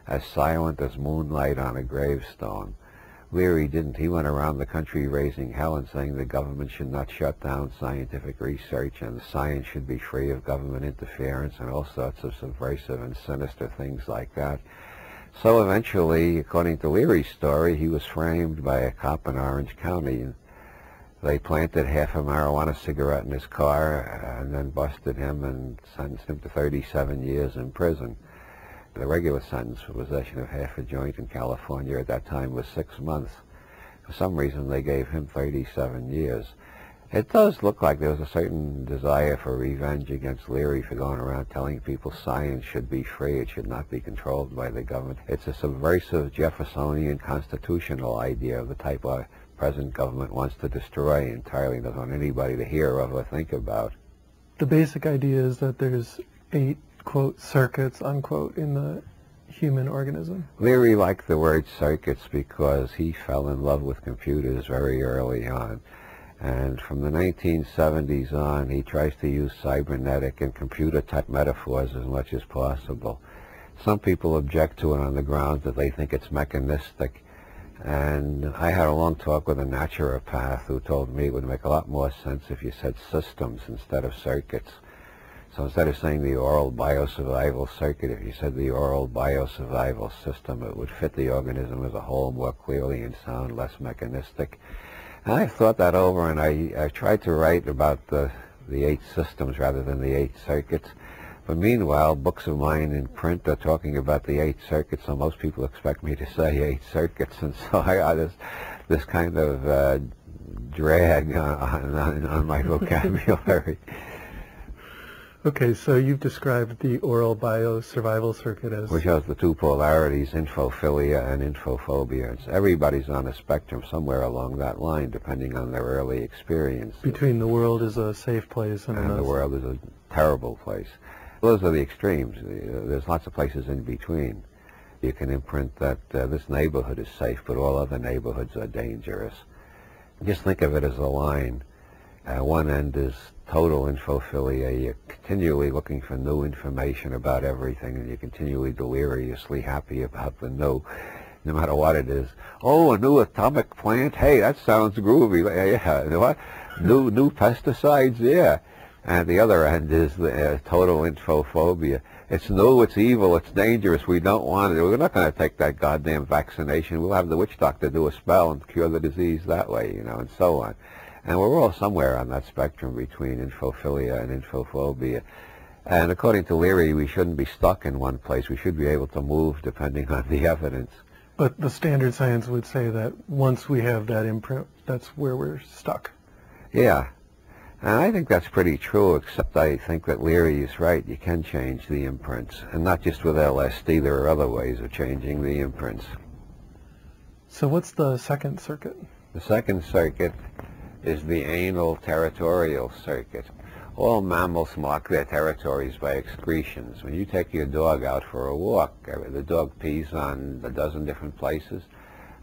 as silent as moonlight on a gravestone. Leary didn't. He went around the country raising hell and saying the government should not shut down scientific research and science should be free of government interference and all sorts of subversive and sinister things like that. So eventually, according to Leary's story, he was framed by a cop in Orange County. They planted half a marijuana cigarette in his car and then busted him and sentenced him to 37 years in prison. The regular sentence for possession of half a joint in California at that time was 6 months. For some reason, they gave him 37 years. It does look like there was a certain desire for revenge against Leary for going around telling people science should be free, it should not be controlled by the government. It's a subversive Jeffersonian constitutional idea of the type our present government wants to destroy entirely and doesn't want anybody to hear of or think about. The basic idea is that there's 8, quote, circuits, unquote, in the human organism. Leary liked the word circuits because he fell in love with computers very early on. And from the 1970s on, he tries to use cybernetic and computer-type metaphors as much as possible. Some people object to it on the grounds that they think it's mechanistic. And I had a long talk with a naturopath who told me it would make a lot more sense if you said systems instead of circuits. So instead of saying the oral biosurvival circuit, if you said the oral biosurvival system, it would fit the organism as a whole more clearly and sound less mechanistic. And I thought that over, and I tried to write about the 8 systems rather than the 8 circuits. But meanwhile, books of mine in print are talking about the 8 circuits, so most people expect me to say 8 circuits, and so I got this kind of drag on my vocabulary. Okay, so you've described the oral biosurvival circuit as... which has the 2 polarities, infophilia and infophobia. Everybody's on a spectrum somewhere along that line, depending on their early experience. Between the world is a safe place and the world is a terrible place. Those are the extremes. There's lots of places in between. You can imprint that this neighborhood is safe, but all other neighborhoods are dangerous. Just think of it as a line. One end is total infophilia. You're continually looking for new information about everything, and you're continually deliriously happy about the new, no matter what it is. Oh, a new atomic plant? Hey, that sounds groovy. Yeah, what? New pesticides? Yeah. And the other end is the total infophobia. It's new, it's evil, it's dangerous, we don't want it. We're not going to take that goddamn vaccination. We'll have the witch doctor do a spell and cure the disease that way, you know, and so on. And we're all somewhere on that spectrum between infophilia and infophobia. And according to Leary, we shouldn't be stuck in one place. We should be able to move depending on the evidence. But the standard science would say that once we have that imprint, that's where we're stuck. Yeah. And I think that's pretty true, except I think that Leary is right. You can change the imprints, and not just with LSD. There are other ways of changing the imprints. So what's the second circuit? The second circuit is the anal territorial circuit. All mammals mark their territories by excretions. When you take your dog out for a walk, the dog pees on a dozen different places.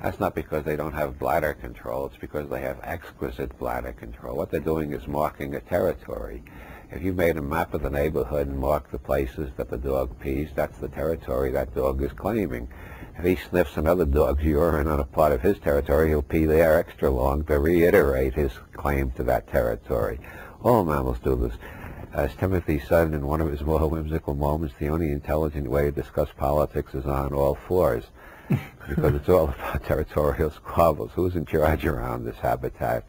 That's not because they don't have bladder control, it's because they have exquisite bladder control. What they're doing is marking a territory. If you made a map of the neighborhood and marked the places that the dog pees, that's the territory that dog is claiming. If he sniffs another dog's urine on a part of his territory, he'll pee there extra long to reiterate his claim to that territory. All mammals do this. As Timothy said in one of his more whimsical moments, the only intelligent way to discuss politics is on all fours. Because it's all about territorial squabbles. Who's in charge around this habitat?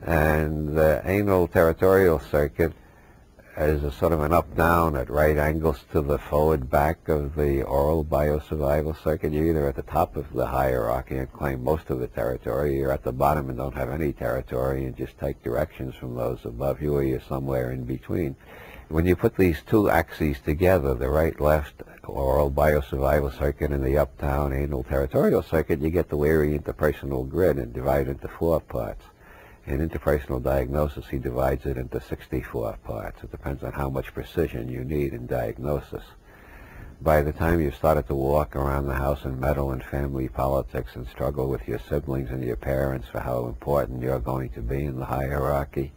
And the anal territorial circuit is a sort of an up-down at right angles to the forward-back of the oral biosurvival circuit. You're either at the top of the hierarchy and claim most of the territory, or you're at the bottom and don't have any territory and just take directions from those above you, or you're somewhere in between. When you put these 2 axes together, the right-left oral biosurvival circuit and the up-down anal territorial circuit, you get the Leary interpersonal grid and divide it into 4 parts. In interpersonal diagnosis, he divides it into 64 parts. It depends on how much precision you need in diagnosis. By the time you've started to walk around the house and meddle in family politics and struggle with your siblings and your parents for how important you're going to be in the hierarchy,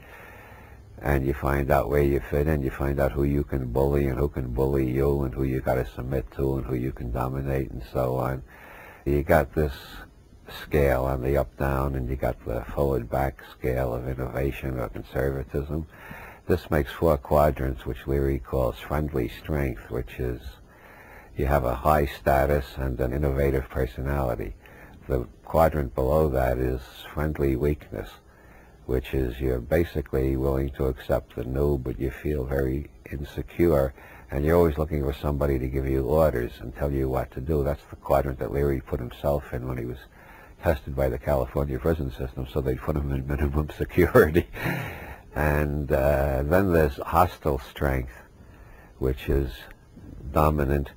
and you find out where you fit in. You find out who you can bully and who can bully you, and who you got to submit to, and who you can dominate, and so on. You got this scale on the up-down, and you got the forward-back scale of innovation or conservatism. This makes 4 quadrants, which Leary calls friendly strength, which is you have a high status and an innovative personality. The quadrant below that is friendly weakness, which is you're basically willing to accept the new, but you feel very insecure, and you're always looking for somebody to give you orders and tell you what to do. That's the quadrant that Leary put himself in when he was tested by the California prison system, so they put him in minimum security. And then there's hostile strength, which is dominant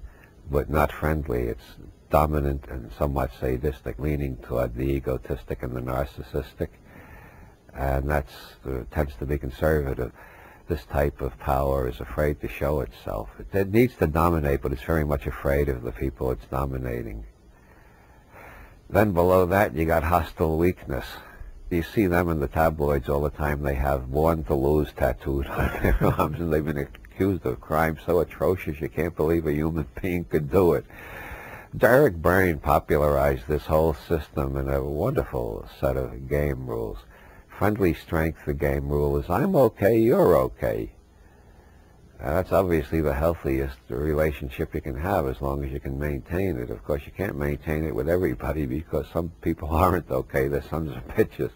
but not friendly. It's dominant and somewhat sadistic, leaning toward the egotistic and the narcissistic. And that tends to be conservative. This type of power is afraid to show itself. It needs to dominate, but it's very much afraid of the people it's dominating. Then below that, you got hostile weakness. You see them in the tabloids all the time. They have "Born to Lose" tattooed on their arms, and they've been accused of crimes so atrocious you can't believe a human being could do it. Eric Berne popularized this whole system in a wonderful set of game rules. Friendly strength, the game rule is, I'm okay, you're okay. That's obviously the healthiest relationship you can have, as long as you can maintain it. Of course, you can't maintain it with everybody, because some people aren't okay, they're sons of bitches.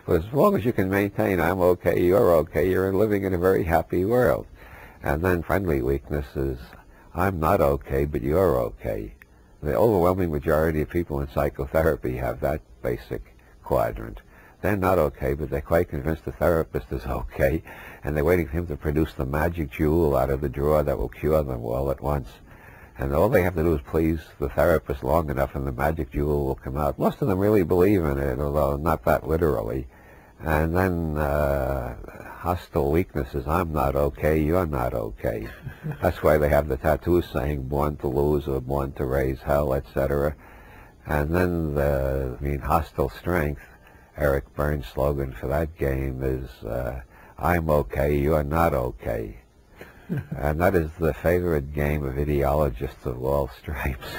But as long as you can maintain, I'm okay, you're living in a very happy world. And then friendly weakness is, I'm not okay, but you're okay. The overwhelming majority of people in psychotherapy have that basic quadrant. They're not okay, but they're quite convinced the therapist is okay, and they're waiting for him to produce the magic jewel out of the drawer that will cure them all at once. And all they have to do is please the therapist long enough, and the magic jewel will come out. Most of them really believe in it, although not that literally. And then hostile weaknesses, I'm not okay, you're not okay. That's why they have the tattoos saying "Born to Lose" or "Born to Raise Hell," etc. And then the hostile strength, Eric Berne's slogan for that game is, I'm okay, you're not okay. And that is the favorite game of ideologists of all stripes.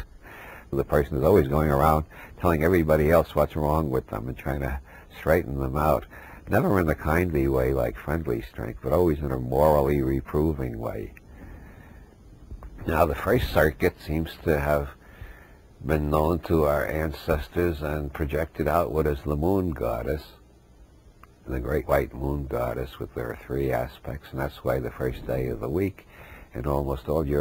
The person is always going around telling everybody else what's wrong with them and trying to straighten them out. Never in a kindly way like friendly strength, but always in a morally reproving way. Now, the first circuit seems to have been known to our ancestors and projected outward as the moon goddess, the great white moon goddess, with their 3 aspects, and that's why the first day of the week in almost all Europe